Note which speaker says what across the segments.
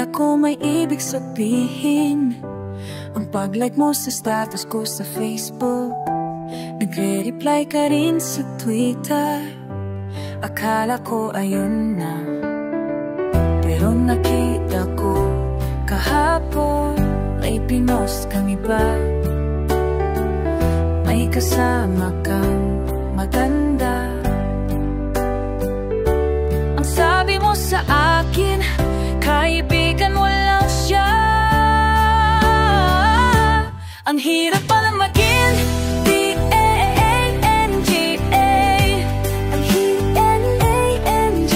Speaker 1: Akala ko may ibig sabihin ang pag-like mo sa status ko sa Facebook. Nagre-reply ka rin sa Twitter. Akala ko ayun na, pero nakita ko kahapon may pinost kang iba. May kasama kang maganda. Ang sabi mo sa akin, kaibigan mo lang siya. Ang hirap pala maging D-A-N-G-A. Ang H-N-A-N-G.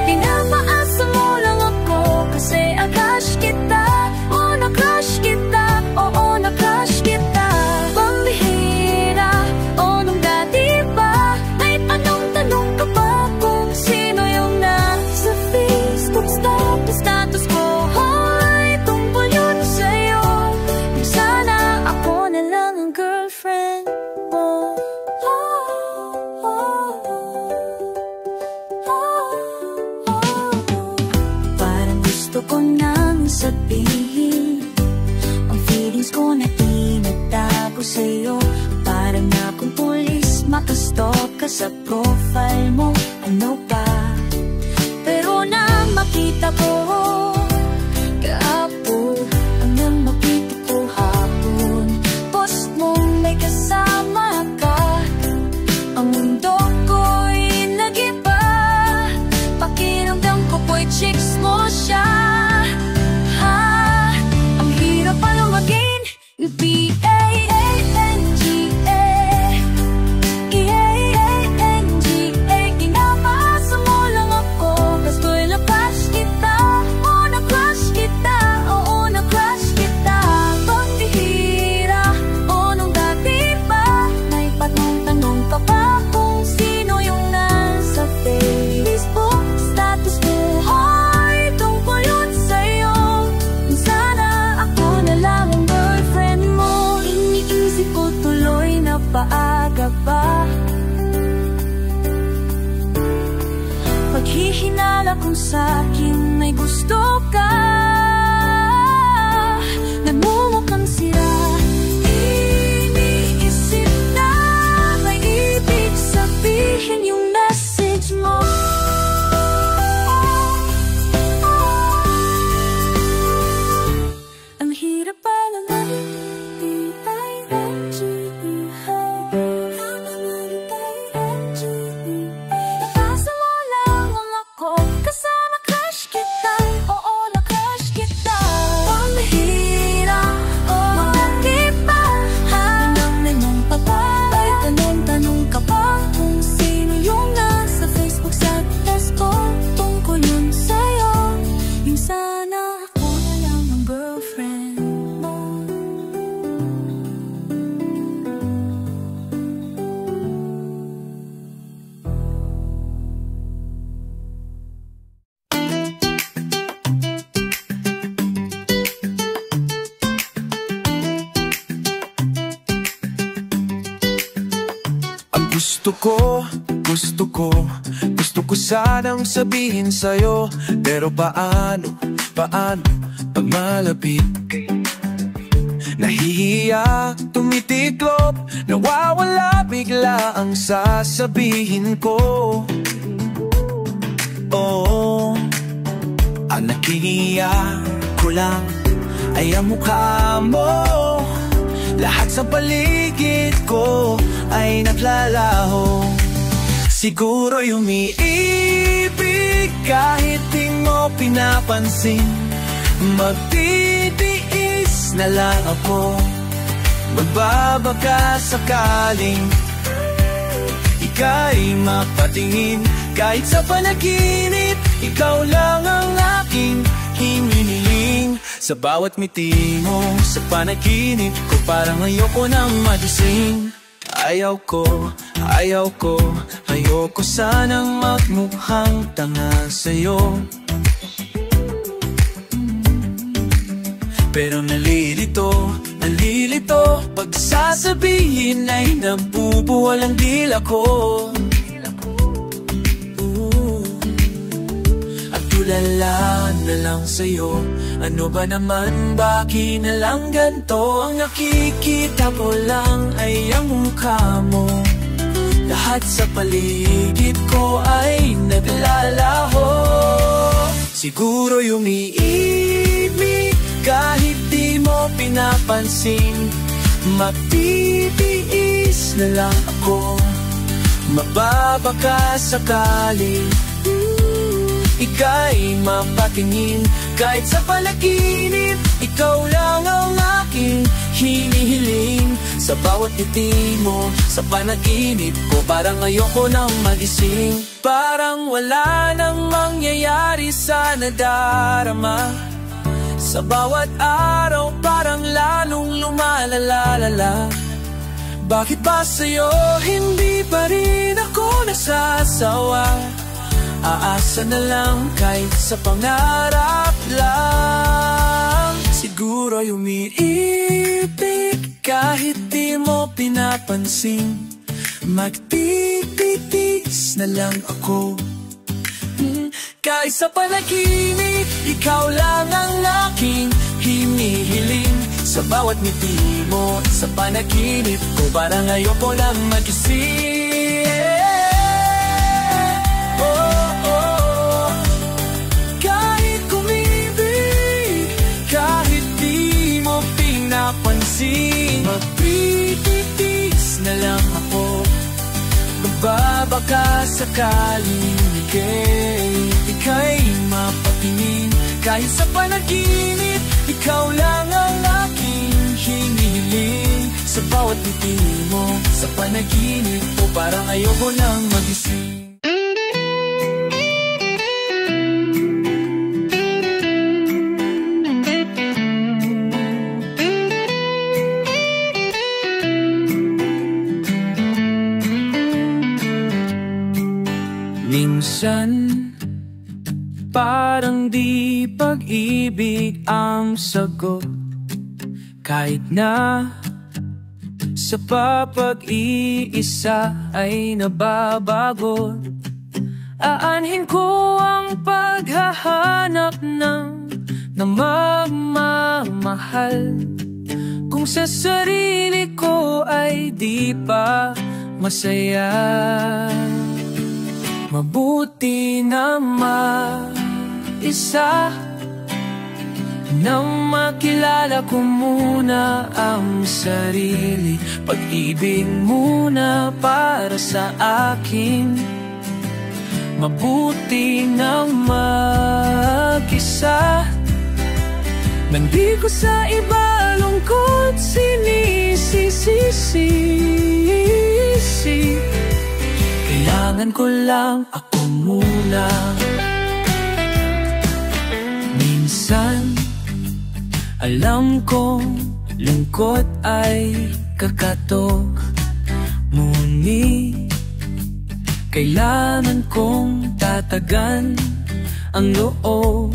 Speaker 1: Pinapaasa mo lang ako kasi ang crush kita. Oh, na-crush kita. Oo, na-crush kita. Pambihira, o nung dati ba ay tanong-tanong ka pa kung sino yung nasa Facebook status ko. Hoy, tungkol yun sa'yo. Sana ako na lang ang girlfriend mo. Parang gusto ko nang sabihin ang feelings ko na tinatago sa'yo. Parang akong pulis, makastalk ka sa profile mo. Ano ba? Pero na makita ko kahapon, hanggang makita ko hapon, post mong may kasama ka. Ang mundo ko'y nag-iba. Pakiramdam ko po'y chicks mo siya. Ha, ang hirap pala maging B-A-A-N-G-A. E-A-A-N-G-A. Pinapaasa mo lang ako kasto'y na-crush kita. Oh, na-crush kita. Oo, na-crush kita. Pambihira, o nung dati ba may patanong-tanong ka pa kung sino yung nasa Facebook status mo. Hoy, tungkol yun sa'yo. Sana ako na lang ang girlfriend mo. Iniisip ko tuloy na paaga ba paghihinala kung sa'kin may gusto ka. Nagmumukhang sira. Iniisip na may ibig sabihin yung message mo. Ang hirap pala lang. Ipasa mo lang ako kasama crush kita. Oo, na-crush kita. Pambihira, bakit ba? Tanong-tanong pa ba? Ay tanong-tanong ka pa kung sino yung nasa Facebook status ko. Tungkol yun sa'yo. Yung sana ako na lang ang girlfriend mo.
Speaker 2: Ang gusto ko sanang sabihin sa'yo. Pero paano pag malapit? Nahihiya, tumitiklop, nawawala bigla ang sasabihin ko. Oo, ang nakihiya ko lang ay ang mukha mo. Lahat sa paligid ko ay naglalaho. Siguro'y umiibig kahit di mo pinapansin. Magtitiis na lang ako, magbabaka sakaling ika'y mapatingin. Kahit sa panaginip, ikaw lang ang aking hinihiling. Sa bawat ngiti mo sa panaginip ko, parang ayoko nang madising. Ayoko sanang magmukhang tanga sa'yo. Pero nalilito pag sasabihin ay nabubuwal ang dila ko. At tulala na lang sa'yo. Ano ba naman, bakit na lang ganto? Ang nakikita ko lang ay ang mukha mo. Lahat sa paligid ko ay naglalaho. Siguro umiibig kahit di mo pinapansin. Magtitiis na lang ako, mababaka sakaling ika'y mapatingin. Kahit sa panaginip, ikaw lang ang aking hinihiling. Sa bawat ngiti mo, sa panaginip ko, parang ayoko nang magising. Parang wala nang mangyayari sa nadarama. Sa bawat araw, parang lalong lumalalala. Bakit ba sa'yo hindi pa rin ako nasasawa? Aasa na lang kahit sa pangarap lang. Siguro umiibig kahit di mo pinapansin. Magtitiis na lang ako. Kahit sa panaginip, ikaw lang ang aking hinihiling. Sa bawat ngiti mo, sa panaginip ko, parang ayoko lang magising. Kahit kumibig, kahit di mo pinapansin. Magtitiis na lang ako, magbabaka sakaling ika'y mapatingin. Kahit sa panaginip, ikaw lang ang aking hinihiling. Sa bawat ngiti mo, sa panaginip ko, parang ayoko nang magising. Minsan, parang di pag-ibig ang sagot. Kahit na sa papag-iisa ay nababago. Aanhin ko ang paghahanap ng namamahal. Kung sa sarili ko ay di pa masaya. Mabuti na mag-isa nang makilala ko muna ang sarili. Pag-ibig muna para sa akin. Mabuti na mag-isa nang di ko sa iba lungkot sinisisi. Kailangan ko lang ako muna. Minsan, alam kong lungkot ay kakatok. Ngunit, kailangan kong tatagan ang loob.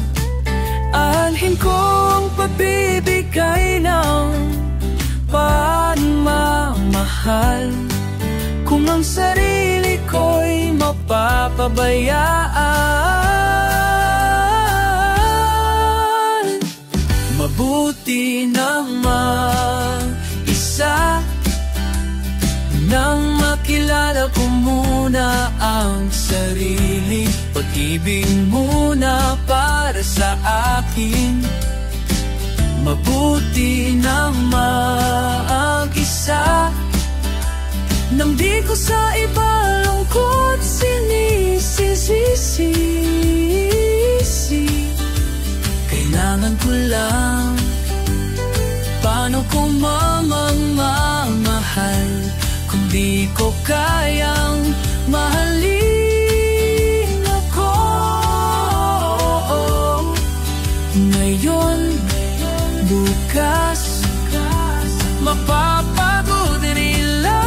Speaker 2: Alhin kong pagbibigay ng pagmamahal. Kung ang sarili ko'y mapapabayaan. Mabuti na mag-isa nang makilala ko muna ang sarili. Pag-ibig muna para sa akin. Mabuti na mag-isa nang di ko sa iba lungkot sinisisi. Kailangan ko lang. Paano ko mamamahal kung di ko kayang mahalin ako? Ngayon, bukas, mapapagod nila.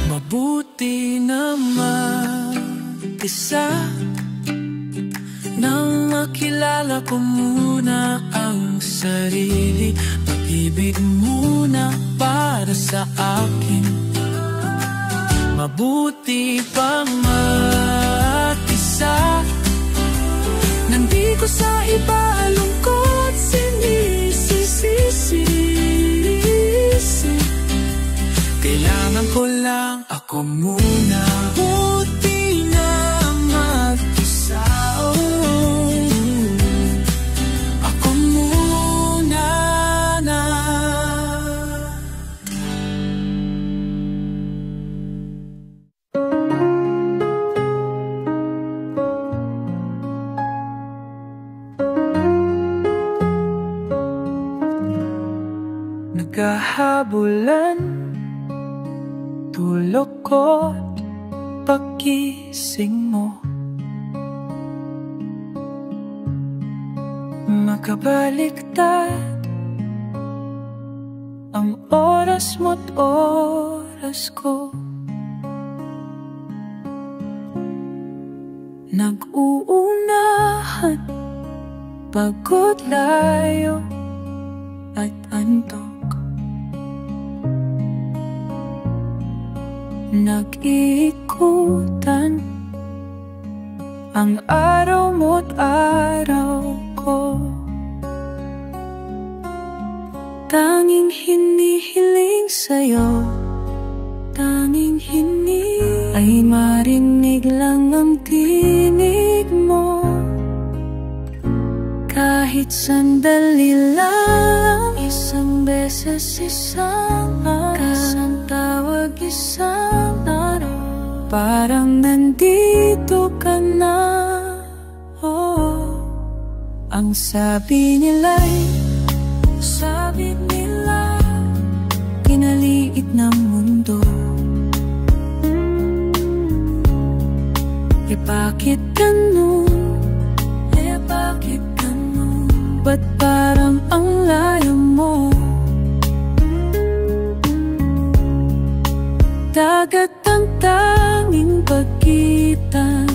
Speaker 2: Mabuti na mag-isa nang makilala ko muna ang sarili. Pag-ibig muna para sa akin. Mabuti pa kahabulan, tulog ko't pagkising mo, makabaliktad ang oras mo't oras ko. Nag-uunahan, pagod, layo at antok. Nag-iikutan ang araw mo't araw ko. Tanging hinihiling sa'yo, tanging hinihiling ay marinig lang ang tinig mo. Kahit sandali lang, isang beses, isang araw, isang tawag, isang araw, parang nandito ka na. Oh, ang sabi nila'y, sabi nila, kinaliit ng mundo. E bakit ganun? E bakit ganun? Ba't parang ang layo mo? Dagat ang tanging pagkita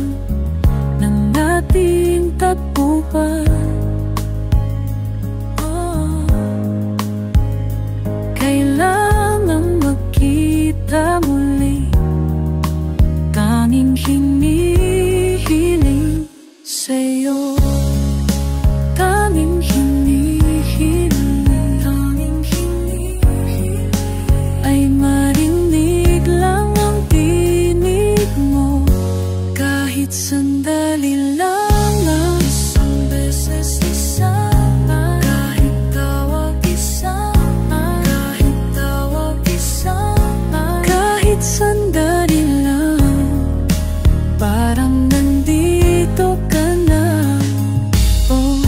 Speaker 2: ng ating tagpuan. Kailangang magkita muli, tanging hinihiling sa'yo, tanging hinihiling, tanging hinihiling ay marinig lang ang tinig mo. Kahit sandali lang, isang beses, isang kahit tawag, isang kahit sandali lang, parang nandito ka na. Oh,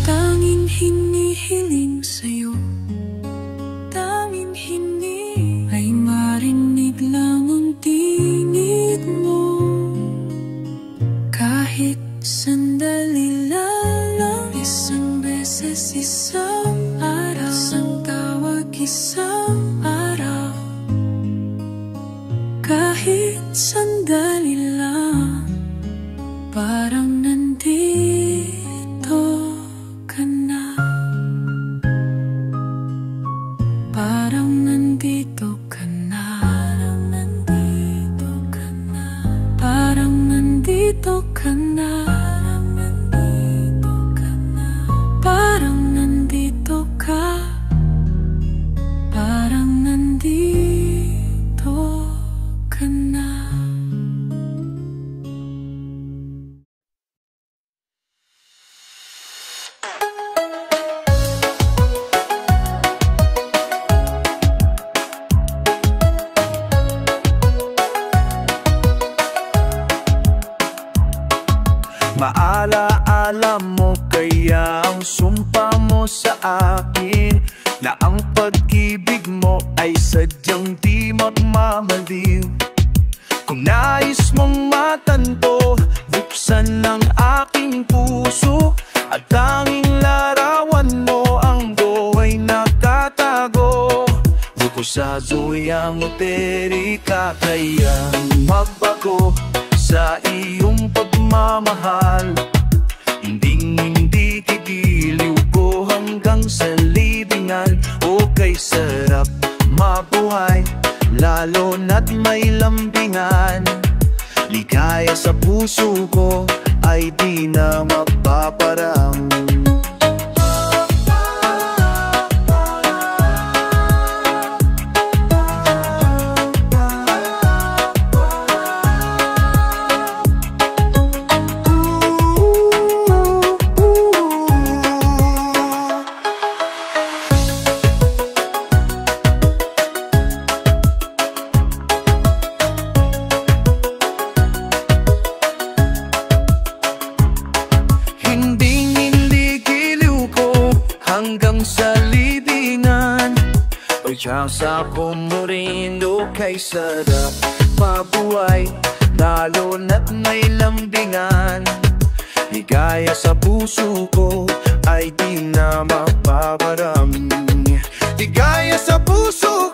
Speaker 2: tanging hinihiling sa'yo, tanging hinihiling ay marinig lang ang tinig mo. Kahit sandali lang, isang beses, isang araw, isang tawag, isang araw. Kahit sandali lang, parang nandito ka na. Parang nandito ka na. Parang nandito ka na. Parang nandito ka na. Parang nandito ka, parang nandito ka na.
Speaker 3: Maalaala mo kaya ang sumpa mo sa akin, na ang pag-ibig mo ay sadyang di magmamaliw. Kung nais mong matanto, buksan ng aking puso, at tanging larawan mo ang buhay nakatago. Buko sa zoyang oterika, kayang magbago sa iyong pagmamahal. Hindi gigiliw ko hanggang sa libingan. Okay, sarap mabuhay, lalo na't may lambingan. Ligaya sa puso ko ay di na magpaparang. tiyasa ko mo rin, o kay sarap mabuhay, lalo na't may lambingan. Ligaya sa puso ko ay di na mapaparami. Ligaya sa puso